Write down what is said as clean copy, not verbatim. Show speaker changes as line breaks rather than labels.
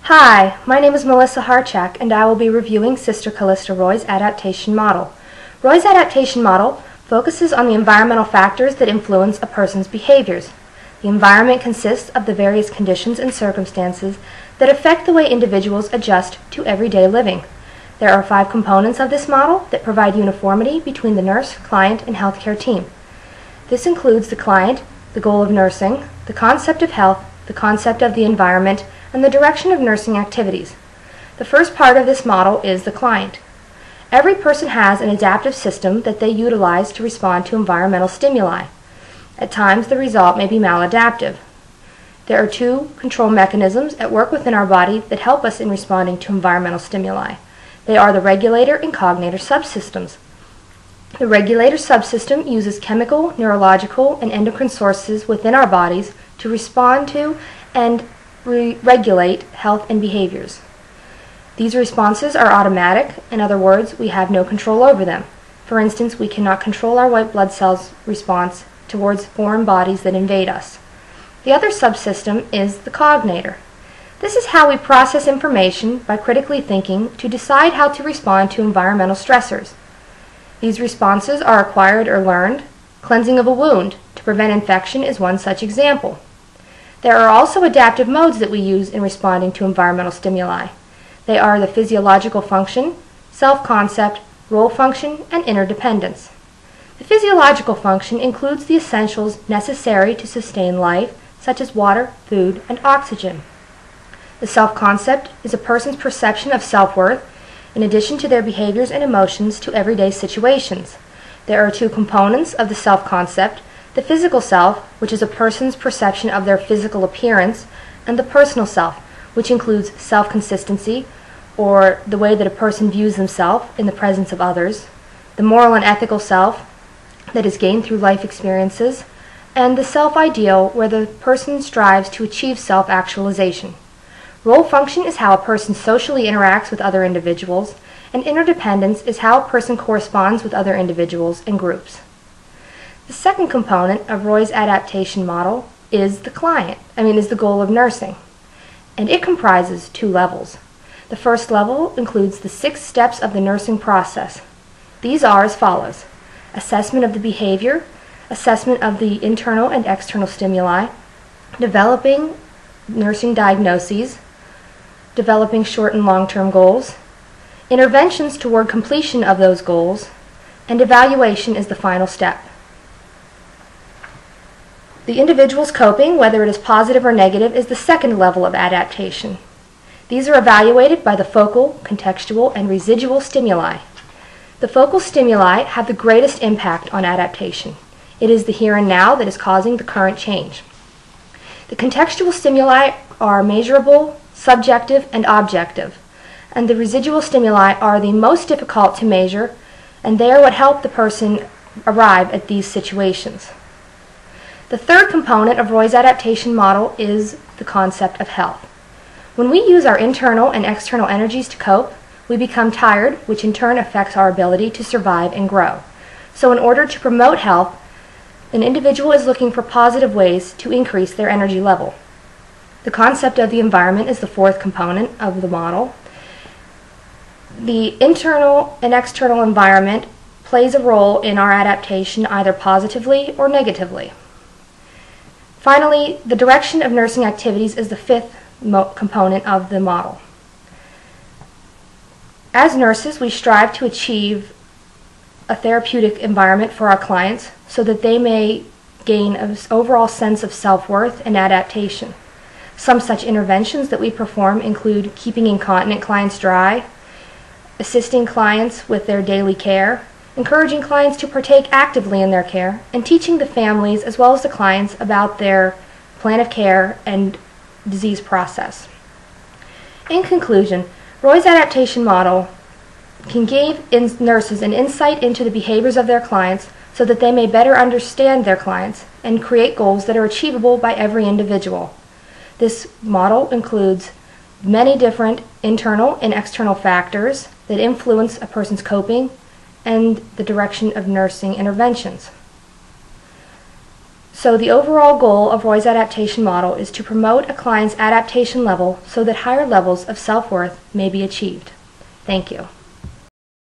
Hi, my name is Melissa Harchak, and I will be reviewing Sister Callista Roy's adaptation model. Roy's adaptation model focuses on the environmental factors that influence a person's behaviors. The environment consists of the various conditions and circumstances that affect the way individuals adjust to everyday living. There are 5 components of this model that provide uniformity between the nurse, client, and healthcare team. This includes the client, the goal of nursing, the concept of health, the concept of the environment, and the direction of nursing activities. The first part of this model is the client. Every person has an adaptive system that they utilize to respond to environmental stimuli. At times, the result may be maladaptive. There are 2 control mechanisms at work within our body that help us in responding to environmental stimuli. They are the regulator and cognator subsystems. The regulator subsystem uses chemical, neurological, and endocrine sources within our bodies to respond to and regulate health and behaviors. These responses are automatic. In other words, we have no control over them. For instance, we cannot control our white blood cells' response towards foreign bodies that invade us. The other subsystem is the cognator. This is how we process information by critically thinking to decide how to respond to environmental stressors. These responses are acquired or learned. Cleansing of a wound to prevent infection is one such example. There are also adaptive modes that we use in responding to environmental stimuli. They are the physiological function, self-concept, role function, and interdependence. The physiological function includes the essentials necessary to sustain life, such as water, food, and oxygen. The self-concept is a person's perception of self-worth in addition to their behaviors and emotions to everyday situations. There are 2 components of the self-concept: the physical self, which is a person's perception of their physical appearance, and the personal self, which includes self-consistency, or the way that a person views themselves in the presence of others, the moral and ethical self that is gained through life experiences, and the self-ideal, where the person strives to achieve self-actualization. Role function is how a person socially interacts with other individuals, and interdependence is how a person corresponds with other individuals and groups. The second component of Roy's adaptation model is the goal of nursing, and it comprises 2 levels. The first level includes the 6 steps of the nursing process. These are as follows: assessment of the behavior, assessment of the internal and external stimuli, developing nursing diagnoses, developing short and long-term goals, interventions toward completion of those goals, and evaluation is the final step. The individual's coping, whether it is positive or negative, is the second level of adaptation. These are evaluated by the focal, contextual, and residual stimuli. The focal stimuli have the greatest impact on adaptation. It is the here and now that is causing the current change. The contextual stimuli are measurable, subjective, and objective, and the residual stimuli are the most difficult to measure, and they are what help the person arrive at these situations. The third component of Roy's adaptation model is the concept of health. When we use our internal and external energies to cope, we become tired, which in turn affects our ability to survive and grow. So in order to promote health, an individual is looking for positive ways to increase their energy level. The concept of the environment is the 4th component of the model. The internal and external environment plays a role in our adaptation either positively or negatively. Finally, the direction of nursing activities is the 5th component of the model. As nurses, we strive to achieve a therapeutic environment for our clients so that they may gain an overall sense of self-worth and adaptation. Some such interventions that we perform include keeping incontinent clients dry, assisting clients with their daily care, encouraging clients to partake actively in their care, and teaching the families as well as the clients about their plan of care and disease process. In conclusion, Roy's adaptation model can give nurses an insight into the behaviors of their clients so that they may better understand their clients and create goals that are achievable by every individual. This model includes many different internal and external factors that influence a person's coping and the direction of nursing interventions. So the overall goal of Roy's adaptation model is to promote a client's adaptation level so that higher levels of self-worth may be achieved. Thank you.